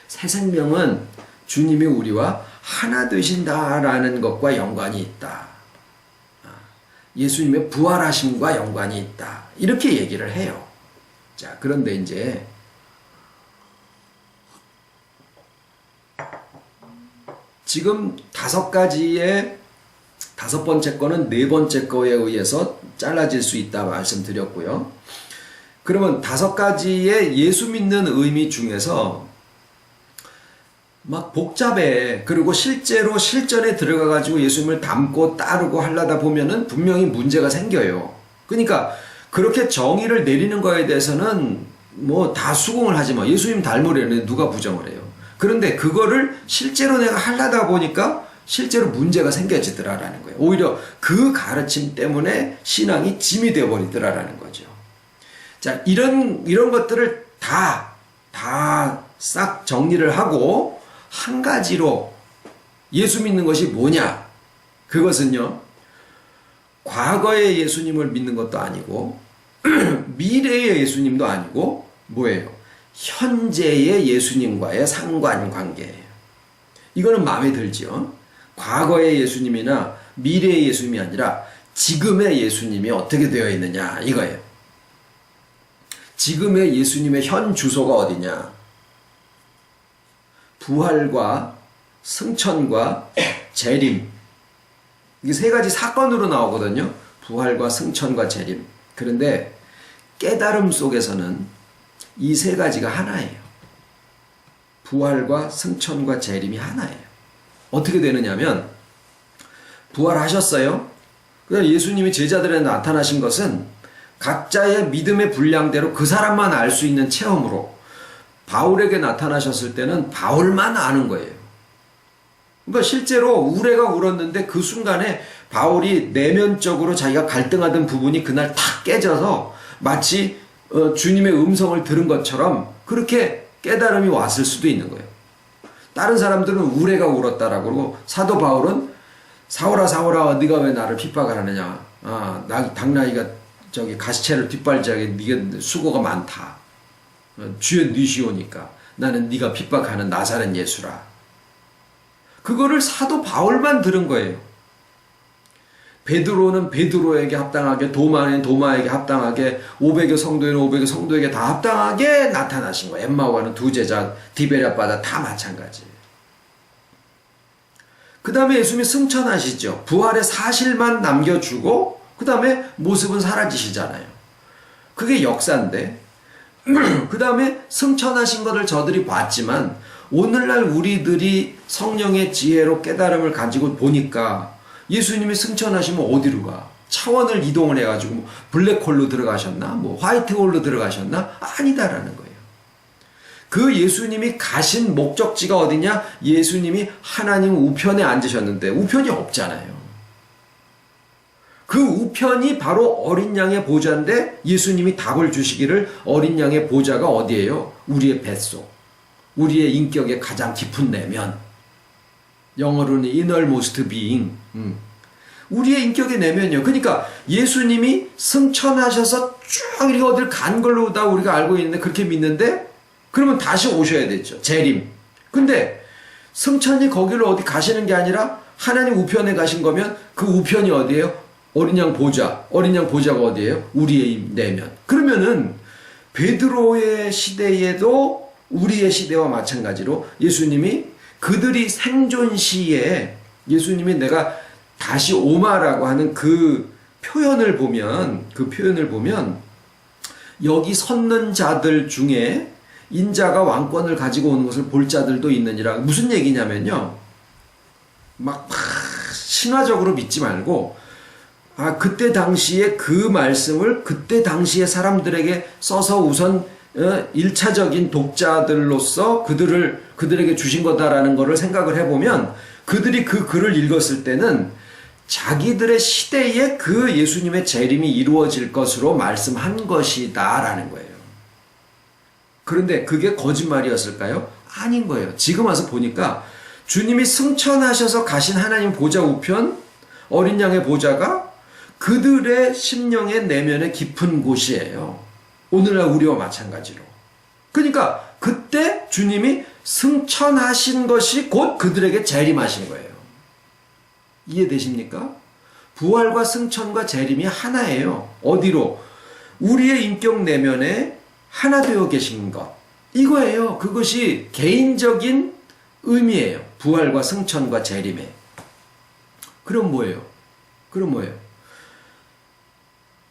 새 생명은 주님이 우리와 하나 되신다라는 것과 연관이 있다. 예수님의 부활하심과 연관이 있다. 이렇게 얘기를 해요. 자, 그런데 이제 지금 다섯 번째 거는 네 번째 거에 의해서 잘라질 수 있다 말씀드렸고요. 그러면 다섯 가지의 예수 믿는 의미 중에서 막 복잡해. 그리고 실제로 실전에 들어가가지고 예수님을 닮고 따르고 하려다 보면은 분명히 문제가 생겨요. 그러니까 그렇게 정의를 내리는 거에 대해서는 뭐 다 수긍을 하지 마. 예수님 닮으려는 누가 부정을 해요. 그런데 그거를 실제로 내가 하려다 보니까 실제로 문제가 생겨지더라라는 거예요. 오히려 그 가르침 때문에 신앙이 짐이 되어버리더라라는 거죠. 자, 이런 것들을 다 싹 정리를 하고 한 가지로 예수 믿는 것이 뭐냐? 그것은요, 과거의 예수님을 믿는 것도 아니고 미래의 예수님도 아니고 뭐예요? 현재의 예수님과의 상관관계예요. 이거는 마음에 들지요? 과거의 예수님이나 미래의 예수님이 아니라 지금의 예수님이 어떻게 되어 있느냐 이거예요. 지금의 예수님의 현 주소가 어디냐? 부활과 승천과 재림. 이게 세 가지 사건으로 나오거든요. 부활과 승천과 재림. 그런데 깨달음 속에서는 이 세 가지가 하나예요. 부활과 승천과 재림이 하나예요. 어떻게 되느냐면, 부활하셨어요. 그래서 예수님이 제자들에 나타나신 것은 각자의 믿음의 분량대로 그 사람만 알 수 있는 체험으로, 바울에게 나타나셨을 때는 바울만 아는 거예요. 그러니까 실제로 우레가 울었는데 그 순간에 바울이 내면적으로 자기가 갈등하던 부분이 그날 탁 깨져서 마치 주님의 음성을 들은 것처럼 그렇게 깨달음이 왔을 수도 있는 거예요. 다른 사람들은 우레가 울었다라고 그러고, 사도 바울은 사울아 사울아 네가 왜 나를 핍박을 하느냐, 당나귀가 저기 가시채를 뒷발지하게 네가 수고가 많다. 주여 니시오니까 나는 네가 핍박하는 나사렛 예수라. 그거를 사도 바울만 들은 거예요. 베드로는 베드로에게 합당하게, 도마는 도마에게 합당하게, 500여 성도에는 500여 성도에게 다 합당하게 나타나신 거예요. 엠마오가는 두 제자, 디베랴 바다 다 마찬가지. 그 다음에 예수님이 승천하시죠. 부활의 사실만 남겨주고 그 다음에 모습은 사라지시잖아요. 그게 역사인데 그 다음에 승천하신 것을 저들이 봤지만 오늘날 우리들이 성령의 지혜로 깨달음을 가지고 보니까 예수님이 승천하시면 어디로 가? 차원을 이동을 해가지고 뭐 블랙홀로 들어가셨나? 뭐 화이트홀로 들어가셨나? 아니다라는 거예요. 그 예수님이 가신 목적지가 어디냐? 예수님이 하나님 우편에 앉으셨는데 우편이 없잖아요. 그 우편이 바로 어린 양의 보좌인데 예수님이 답을 주시기를 어린 양의 보좌가 어디예요? 우리의 뱃속. 우리의 인격의 가장 깊은 내면. 영어로는 innermost being. 우리의 인격의 내면이요. 그러니까 예수님이 승천하셔서 쭉 이렇게 어딜 간 걸로 다 우리가 알고 있는데 그렇게 믿는데 그러면 다시 오셔야 되죠. 재림. 근데 승천이 거기로 어디 가시는 게 아니라 하나님 우편에 가신 거면 그 우편이 어디예요? 어린 양 보좌. 어린 양 보좌가 어디예요? 우리의 내면. 그러면은 베드로의 시대에도 우리의 시대와 마찬가지로 예수님이 그들이 생존 시에 예수님이 내가 다시 오마라고 하는 그 표현을 보면 여기 섰는 자들 중에 인자가 왕권을 가지고 오는 것을 볼 자들도 있느니라. 무슨 얘기냐면요. 막 신화적으로 믿지 말고 그때 당시에 그 말씀을 그때 당시에 사람들에게 써서 우선 1차적인 독자들로서 그들에게 주신 거다라는 것을 생각을 해보면 그들이 그 글을 읽었을 때는 자기들의 시대에 그 예수님의 재림이 이루어질 것으로 말씀한 것이다라는 거예요. 그런데 그게 거짓말이었을까요? 아닌 거예요. 지금 와서 보니까 주님이 승천하셔서 가신 하나님 보좌 우편, 어린 양의 보좌가 그들의 심령의 내면의 깊은 곳이에요. 오늘날 우리와 마찬가지로. 그러니까 그때 주님이 승천하신 것이 곧 그들에게 재림하신 거예요. 이해되십니까? 부활과 승천과 재림이 하나예요. 어디로? 우리의 인격 내면에 하나 되어 계신 것. 이거예요. 그것이 개인적인 의미예요. 부활과 승천과 재림에. 그럼 뭐예요?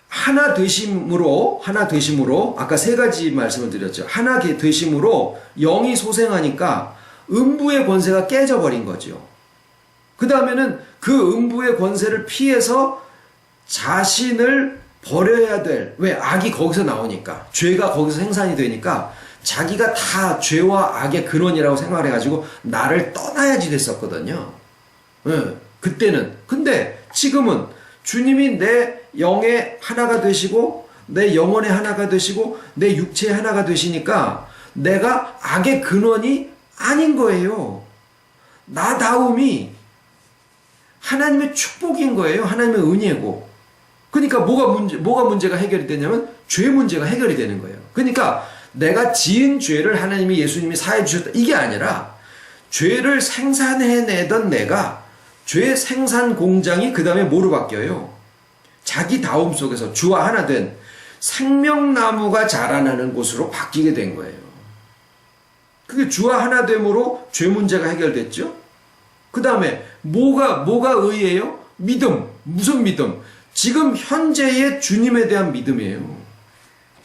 하나 되심으로 아까 세 가지 말씀을 드렸죠. 하나 되심으로 영이 소생하니까 음부의 권세가 깨져버린 거죠. 그 다음에는 그 음부의 권세를 피해서 자신을 버려야 될, 왜? 악이 거기서 나오니까, 죄가 거기서 생산이 되니까 자기가 다 죄와 악의 근원이라고 생각을 해가지고 나를 떠나야지 됐었거든요. 그때는. 근데 지금은 주님이 내 영의 하나가 되시고 내 영혼의 하나가 되시고 내 육체의 하나가 되시니까 내가 악의 근원이 아닌 거예요. 나다움이 하나님의 축복인 거예요. 하나님의 은혜고. 그러니까 뭐가 문제가 해결이 되냐면 죄 문제가 해결이 되는 거예요. 그러니까 내가 지은 죄를 하나님이 예수님이 사해 주셨다. 이게 아니라 죄를 생산해내던 내가 죄 생산 공장이 그 다음에 뭐로 바뀌어요? 자기 다움 속에서 주와 하나 된 생명나무가 자라나는 곳으로 바뀌게 된 거예요. 그게 주와 하나 됨으로 죄 문제가 해결됐죠? 그 다음에 뭐가 의예요? 믿음. 무슨 믿음? 지금 현재의 주님에 대한 믿음이에요.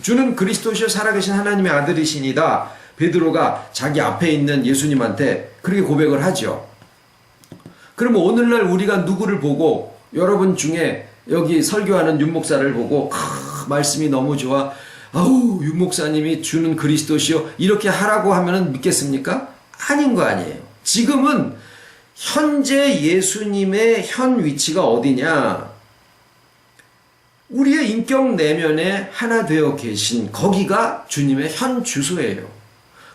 주는 그리스도시요 살아계신 하나님의 아들이시니다. 베드로가 자기 앞에 있는 예수님한테 그렇게 고백을 하죠. 그러면 오늘날 우리가 누구를 보고 여러분 중에 여기 설교하는 윤 목사를 보고 말씀이 너무 좋아. 아우 윤 목사님이 주는 그리스도시요 이렇게 하라고 하면 믿겠습니까? 아닌 거 아니에요. 지금은 현재 예수님의 현 위치가 어디냐? 우리의 인격 내면에 하나 되어 계신 거기가 주님의 현 주소예요.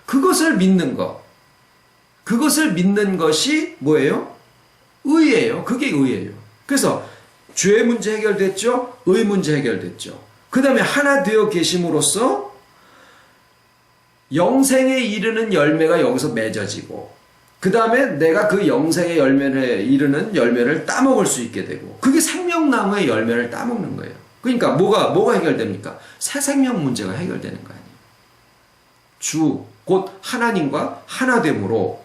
그것을 믿는 것. 그것을 믿는 것이 뭐예요? 의예요. 그게 의예요. 그래서 죄 문제 해결됐죠? 의 문제 해결됐죠. 그 다음에 하나 되어 계심으로써 영생에 이르는 열매가 여기서 맺어지고, 그 다음에 내가 그 영생의 열매를 이르는 열매를 따먹을 수 있게 되고, 그게 생명나무의 열매를 따먹는 거예요. 그러니까 뭐가 해결됩니까? 새 생명 문제가 해결되는 거 아니에요. 주, 곧 하나님과 하나됨으로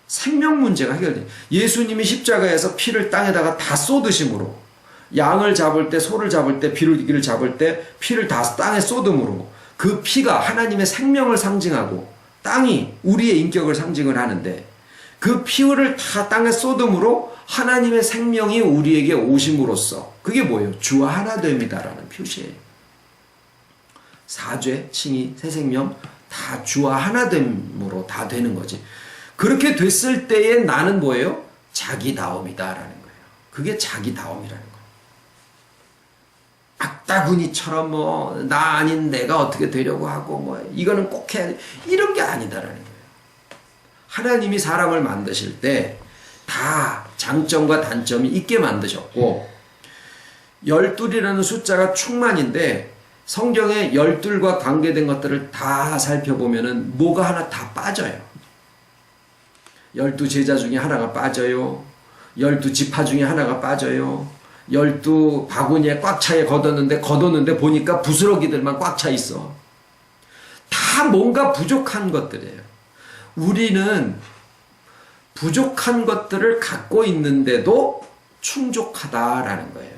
생명 문제가 해결돼요. 예수님이 십자가에서 피를 땅에다가 다 쏟으심으로, 양을 잡을 때, 소를 잡을 때, 비둘기를 잡을 때 피를 다 땅에 쏟음으로, 그 피가 하나님의 생명을 상징하고 땅이 우리의 인격을 상징을 하는데, 그 피를 다 땅에 쏟음으로 하나님의 생명이 우리에게 오심으로써, 그게 뭐예요? 주와 하나 됩니다라는 표시예요. 사죄, 칭의, 새 생명 다 주와 하나 됨으로 다 되는 거지. 그렇게 됐을 때에 나는 뭐예요? 자기다움이다라는 거예요. 그게 자기다움이라는 거예요. 악다구니처럼 나 아닌 내가 어떻게 되려고 하고 이거는 꼭 해야 돼, 이런 게 아니다라는 거예요. 하나님이 사람을 만드실 때 다 장점과 단점이 있게 만드셨고, 12이라는 숫자가 충만인데 성경에 12과 관계된 것들을 다 살펴보면은 뭐가 하나 다 빠져요. 12 제자 중에 하나가 빠져요. 12 지파 중에 하나가 빠져요. 12 바구니에 꽉 차게 걷었는데 보니까 부스러기들만 꽉 차 있어. 다 뭔가 부족한 것들이에요. 우리는 부족한 것들을 갖고 있는데도 충족하다라는 거예요.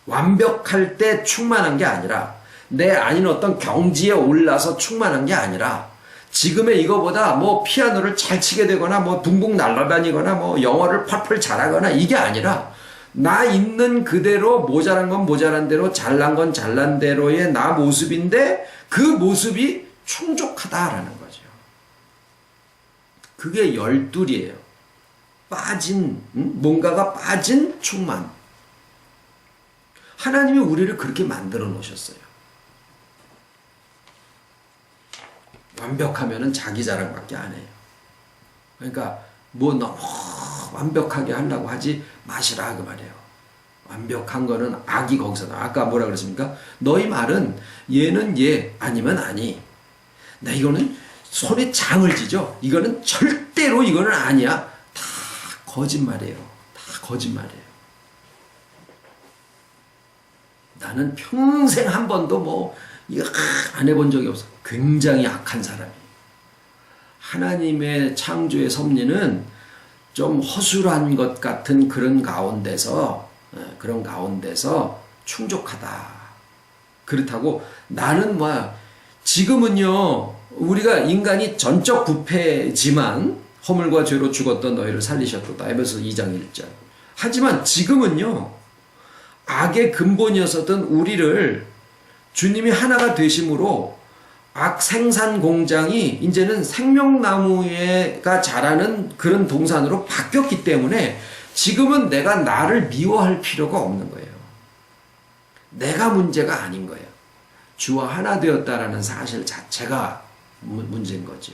완벽할 때 충만한 게 아니라, 내 아닌 어떤 경지에 올라서 충만한 게 아니라, 지금의 이거보다 피아노를 잘 치게 되거나 붕붕 날아다니거나 영어를 펄펄 잘하거나 이게 아니라, 나 있는 그대로, 모자란 건 모자란 대로, 잘난 건 잘난 대로의 나 모습인데 그 모습이 충족하다라는 거죠. 그게 12이에요. 빠진, 뭔가가 빠진 충만. 하나님이 우리를 그렇게 만들어 놓으셨어요. 완벽하면은 자기 자랑밖에 안 해요. 그러니까 너무 완벽하게 하려고 하지 마시라 그 말이에요. 완벽한 거는 악이 거기서 나와. 아까 뭐라 그랬습니까? 너희 말은 얘는 얘, 아니면 아니. 나 이거는 손에 장을 지죠. 이거는 절대로 이거는 아니야. 다 거짓말이에요. 다 거짓말이에요. 나는 평생 한 번도 이거 안 해본 적이 없어. 굉장히 악한 사람이에요. 하나님의 창조의 섭리는 좀 허술한 것 같은 그런 가운데서 충족하다. 그렇다고 나는 지금은요, 우리가 인간이 전적 부패지만 허물과 죄로 죽었던 너희를 살리셨도다. 에베소 2장 1절. 하지만 지금은요, 악의 근본이었었던 우리를 주님이 하나가 되심으로 악 생산 공장이 이제는 생명나무가 자라는 그런 동산으로 바뀌었기 때문에 지금은 내가 나를 미워할 필요가 없는 거예요. 내가 문제가 아닌 거예요. 주와 하나 되었다라는 사실 자체가 문제인 거죠.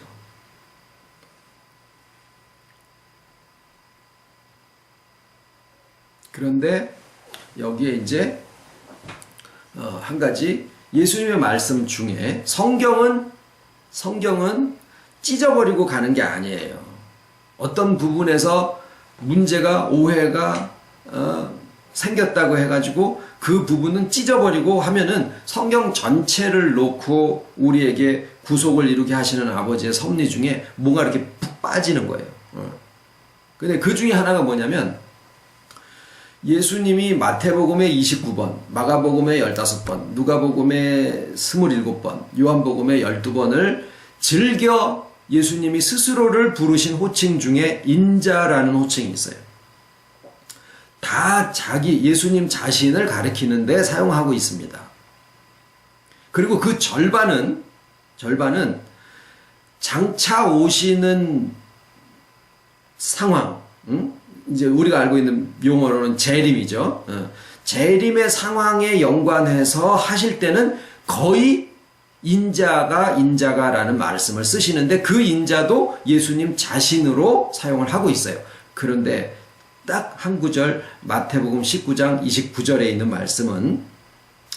그런데 여기에 이제 한 가지 예수님의 말씀 중에 성경은 찢어버리고 가는 게 아니에요. 어떤 부분에서 문제가 오해가 생겼다고 해가지고 그 부분은 찢어버리고 하면은 성경 전체를 놓고 우리에게 구속을 이루게 하시는 아버지의 섭리 중에 뭔가 이렇게 푹 빠지는 거예요. 근데 그 중에 하나가 뭐냐면 예수님이 마태복음의 29번, 마가복음의 15번, 누가복음의 27번, 요한복음의 12번을 즐겨 예수님이 스스로를 부르신 호칭 중에 인자라는 호칭이 있어요. 다 예수님 자신을 가리키는데 사용하고 있습니다. 그리고 그 절반은 장차 오시는 상황, 이제 우리가 알고 있는 용어로는 재림이죠. 재림의 상황에 연관해서 하실 때는 거의 인자가라는 말씀을 쓰시는데 그 인자도 예수님 자신으로 사용을 하고 있어요. 그런데 딱 한 구절 마태복음 19장 29절에 있는 말씀은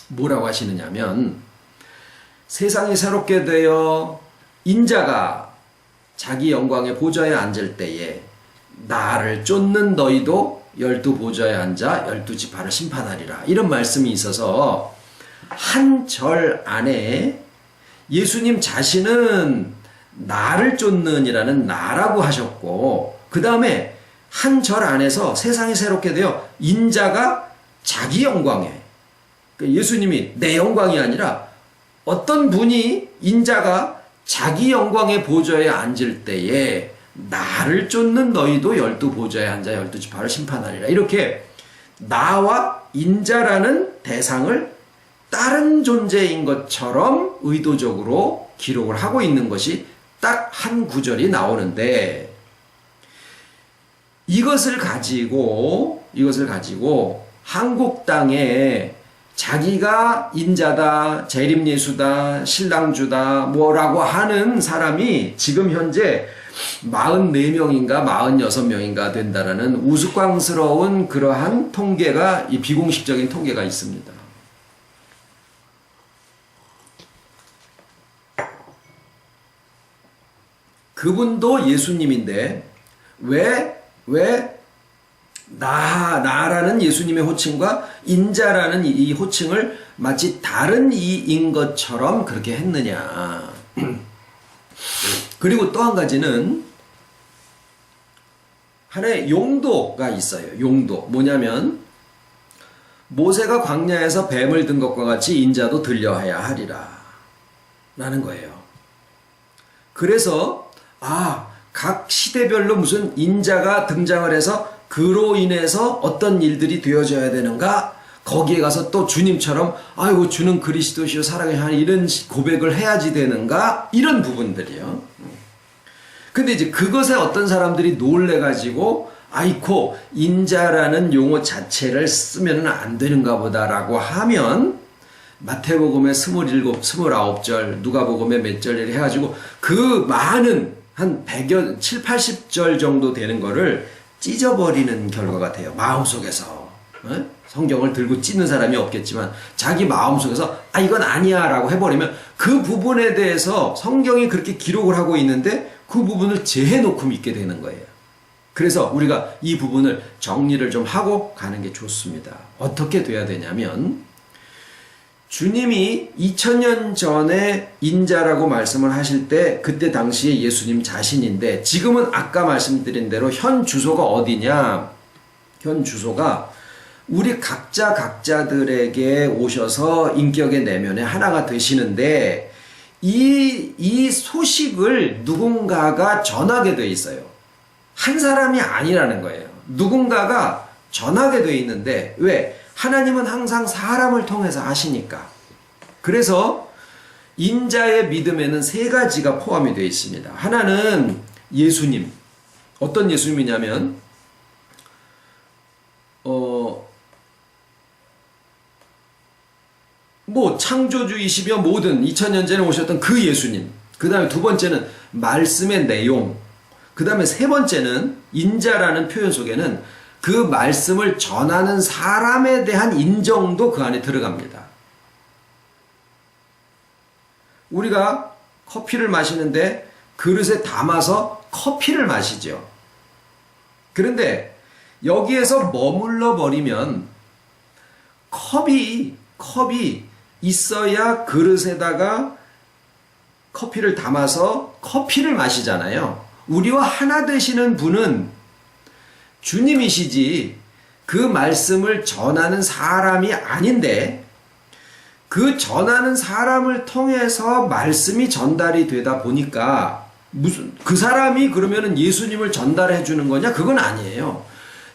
뭐라고 하시느냐면 세상이 새롭게 되어 인자가 자기 영광의 보좌에 앉을 때에 나를 쫓는 너희도 12보좌에 앉아 12지파를 심판하리라. 이런 말씀이 있어서 한 절 안에 예수님 자신은 나를 쫓는이라는 나라고 하셨고, 그 다음에 한 절 안에서 세상이 새롭게 되어 인자가 자기 영광에, 예수님이 내 영광이 아니라 어떤 분이 인자가 자기 영광의 보좌에 앉을 때에 나를 쫓는 너희도 12보좌에 앉아 12지파를 심판하리라. 이렇게 나와 인자라는 대상을 다른 존재인 것처럼 의도적으로 기록을 하고 있는 것이 딱 한 구절이 나오는데, 이것을 가지고 한국 땅에 자기가 인자다, 재림예수다, 신랑주다 뭐라고 하는 사람이 지금 현재 44명인가 46명인가 된다라는 우스꽝스러운 그러한 통계가, 이 비공식적인 통계가 있습니다. 그분도 예수님인데 왜 나라는 예수님의 호칭과 인자라는 이 호칭을 마치 다른 이인 것처럼 그렇게 했느냐. 그리고 또 한 가지는 하나의 용도가 있어요. 용도. 뭐냐면 모세가 광야에서 뱀을 든 것과 같이 인자도 들려야 하리라 라는 거예요. 그래서 각 시대별로 무슨 인자가 등장을 해서 그로 인해서 어떤 일들이 되어져야 되는가? 거기에 가서 또 주님처럼 아이고 주는 그리스도시요 사랑의 하나님 이런 고백을 해야지 되는가? 이런 부분들이요. 근데 이제 그것에 어떤 사람들이 놀래가지고 아이코 인자라는 용어 자체를 쓰면 안 되는가 보다라고 하면 마태복음의 27, 29절, 누가복음의 몇 절 해가지고 그 많은 한 100여, 7, 80절 정도 되는 거를 찢어버리는 결과가 돼요. 마음속에서. 성경을 들고 찢는 사람이 없겠지만 자기 마음속에서 이건 아니야 라고 해버리면 그 부분에 대해서 성경이 그렇게 기록을 하고 있는데 그 부분을 제해놓고 믿게 되는 거예요. 그래서 우리가 이 부분을 정리를 좀 하고 가는 게 좋습니다. 어떻게 돼야 되냐면 주님이 2000년 전에 인자라고 말씀을 하실 때 그때 당시에 예수님 자신인데, 지금은 아까 말씀드린 대로 현 주소가 어디냐? 현 주소가 우리 각자들에게 오셔서 인격의 내면에 하나가 되시는데, 이 소식을 누군가가 전하게 돼 있어요. 한 사람이 아니라는 거예요. 누군가가 전하게 돼 있는데, 왜? 하나님은 항상 사람을 통해서 하시니까. 그래서 인자의 믿음에는 세 가지가 포함이 되어 있습니다. 하나는 예수님. 어떤 예수님이냐면 창조주이시며 모든 2000년 전에 오셨던 그 예수님. 그 다음에 두 번째는 말씀의 내용. 그 다음에 세 번째는 인자라는 표현 속에는 그 말씀을 전하는 사람에 대한 인정도 그 안에 들어갑니다. 우리가 커피를 마시는데 그릇에 담아서 커피를 마시죠. 그런데 여기에서 머물러 버리면 컵이 있어야 그릇에다가 커피를 담아서 커피를 마시잖아요. 우리와 하나 되시는 분은 주님이시지 그 말씀을 전하는 사람이 아닌데, 그 전하는 사람을 통해서 말씀이 전달이 되다 보니까 그 사람이 그러면은 예수님을 전달해 주는 거냐? 그건 아니에요.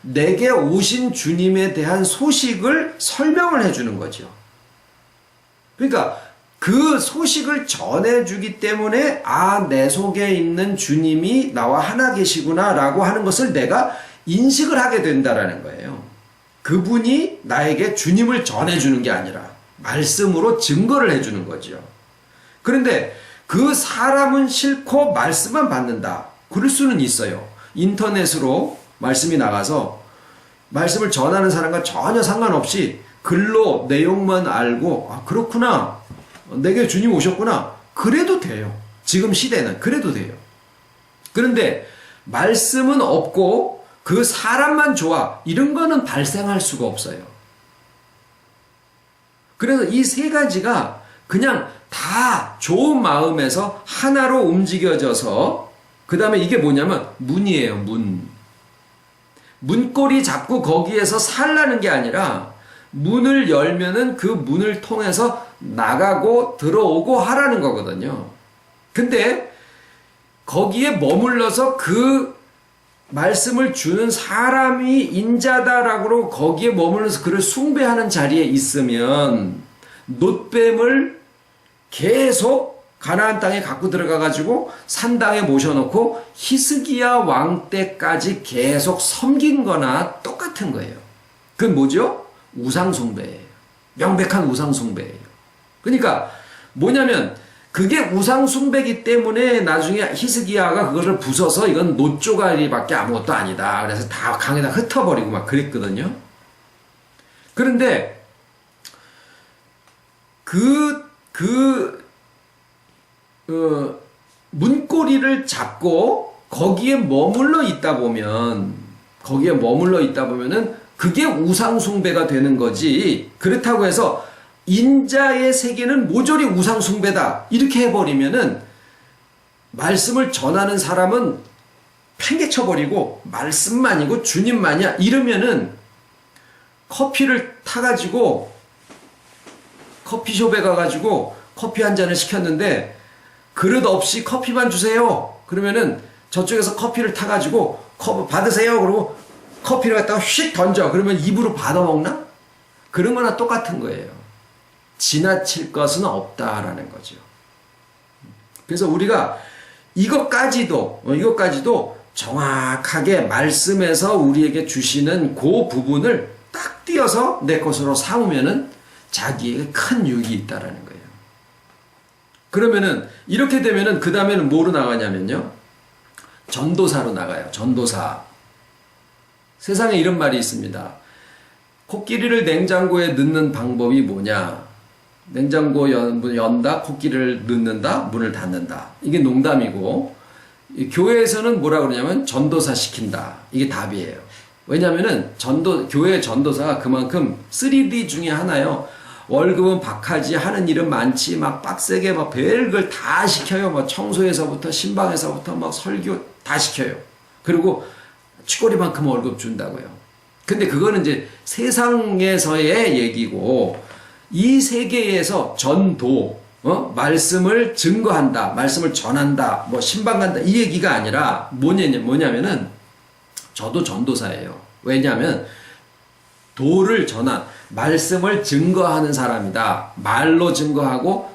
내게 오신 주님에 대한 소식을 설명을 해 주는 거죠. 그러니까 그 소식을 전해주기 때문에 내 속에 있는 주님이 나와 하나 계시구나 라고 하는 것을 내가 인식을 하게 된다라는 거예요. 그분이 나에게 주님을 전해주는 게 아니라 말씀으로 증거를 해주는 거죠. 그런데 그 사람은 싫고 말씀만 받는다. 그럴 수는 있어요. 인터넷으로 말씀이 나가서 말씀을 전하는 사람과 전혀 상관없이 글로 내용만 알고 아 그렇구나 내게 주님 오셨구나 그래도 돼요. 지금 시대는 그래도 돼요. 그런데 말씀은 없고 그 사람만 좋아 이런 거는 발생할 수가 없어요. 그래서 이 세 가지가 그냥 다 좋은 마음에서 하나로 움직여져서 그 다음에 이게 뭐냐면 문이에요. 문고리 잡고 거기에서 살라는 게 아니라 문을 열면은 그 문을 통해서 나가고 들어오고 하라는 거거든요. 근데 거기에 머물러서 그 말씀을 주는 사람이 인자다라고 거기에 머물러서 그를 숭배하는 자리에 있으면 놋뱀을 계속 가나안 땅에 갖고 들어가 가지고 산당에 모셔놓고 히스기야 왕 때까지 계속 섬긴 거나 똑같은 거예요. 그건 뭐죠? 우상숭배예요. 명백한 우상숭배예요. 그러니까 뭐냐면 그게 우상숭배기 때문에 나중에 히스기야가 그것을 부숴서 이건 놋조가리밖에 아무것도 아니다. 그래서 다 강에다 흩어버리고 막 그랬거든요. 그런데 문고리를 잡고 거기에 머물러 있다 보면은 그게 우상숭배가 되는 거지. 그렇다고 해서 인자의 세계는 모조리 우상숭배다. 이렇게 해버리면은 말씀을 전하는 사람은 팽개쳐버리고 말씀만이고 주님만이야. 이러면은 커피를 타가지고 커피숍에 가가지고 커피 한 잔을 시켰는데 그릇 없이 커피만 주세요. 그러면은 저쪽에서 커피를 타가지고 받으세요. 그러고 커피를 갖다가 휙 던져. 그러면 입으로 받아먹나? 그런 거나 똑같은 거예요. 지나칠 것은 없다라는 거죠. 그래서 우리가 이것까지도 정확하게 말씀에서 우리에게 주시는 그 부분을 딱 띄어서 내 것으로 삼으면은 자기에게 큰 유익이 있다라는 거예요. 그러면은 이렇게 되면은 그 다음에는 뭐로 나가냐면요. 전도사로 나가요. 전도사. 세상에 이런 말이 있습니다. 코끼리를 냉장고에 넣는 방법이 뭐냐? 냉장고 연다, 코끼리를 넣는다, 문을 닫는다. 이게 농담이고 교회에서는 뭐라 그러냐면 전도사 시킨다. 이게 답이에요. 왜냐면은 교회 전도사가 그만큼 3D 중에 하나요. 월급은 박하지 하는 일은 많지 막 빡세게 막 별걸 다 시켜요. 막 청소에서부터 신방에서부터 막 설교 다 시켜요. 그리고 쥐꼬리만큼 월급 준다고요. 근데 그거는 이제 세상에서의 얘기고 이 세계에서 전도, 말씀을 증거한다, 말씀을 전한다, 뭐 신방 간다 이 얘기가 아니라 뭐냐면은 저도 전도사예요. 왜냐하면 도를 전한 말씀을 증거하는 사람이다. 말로 증거하고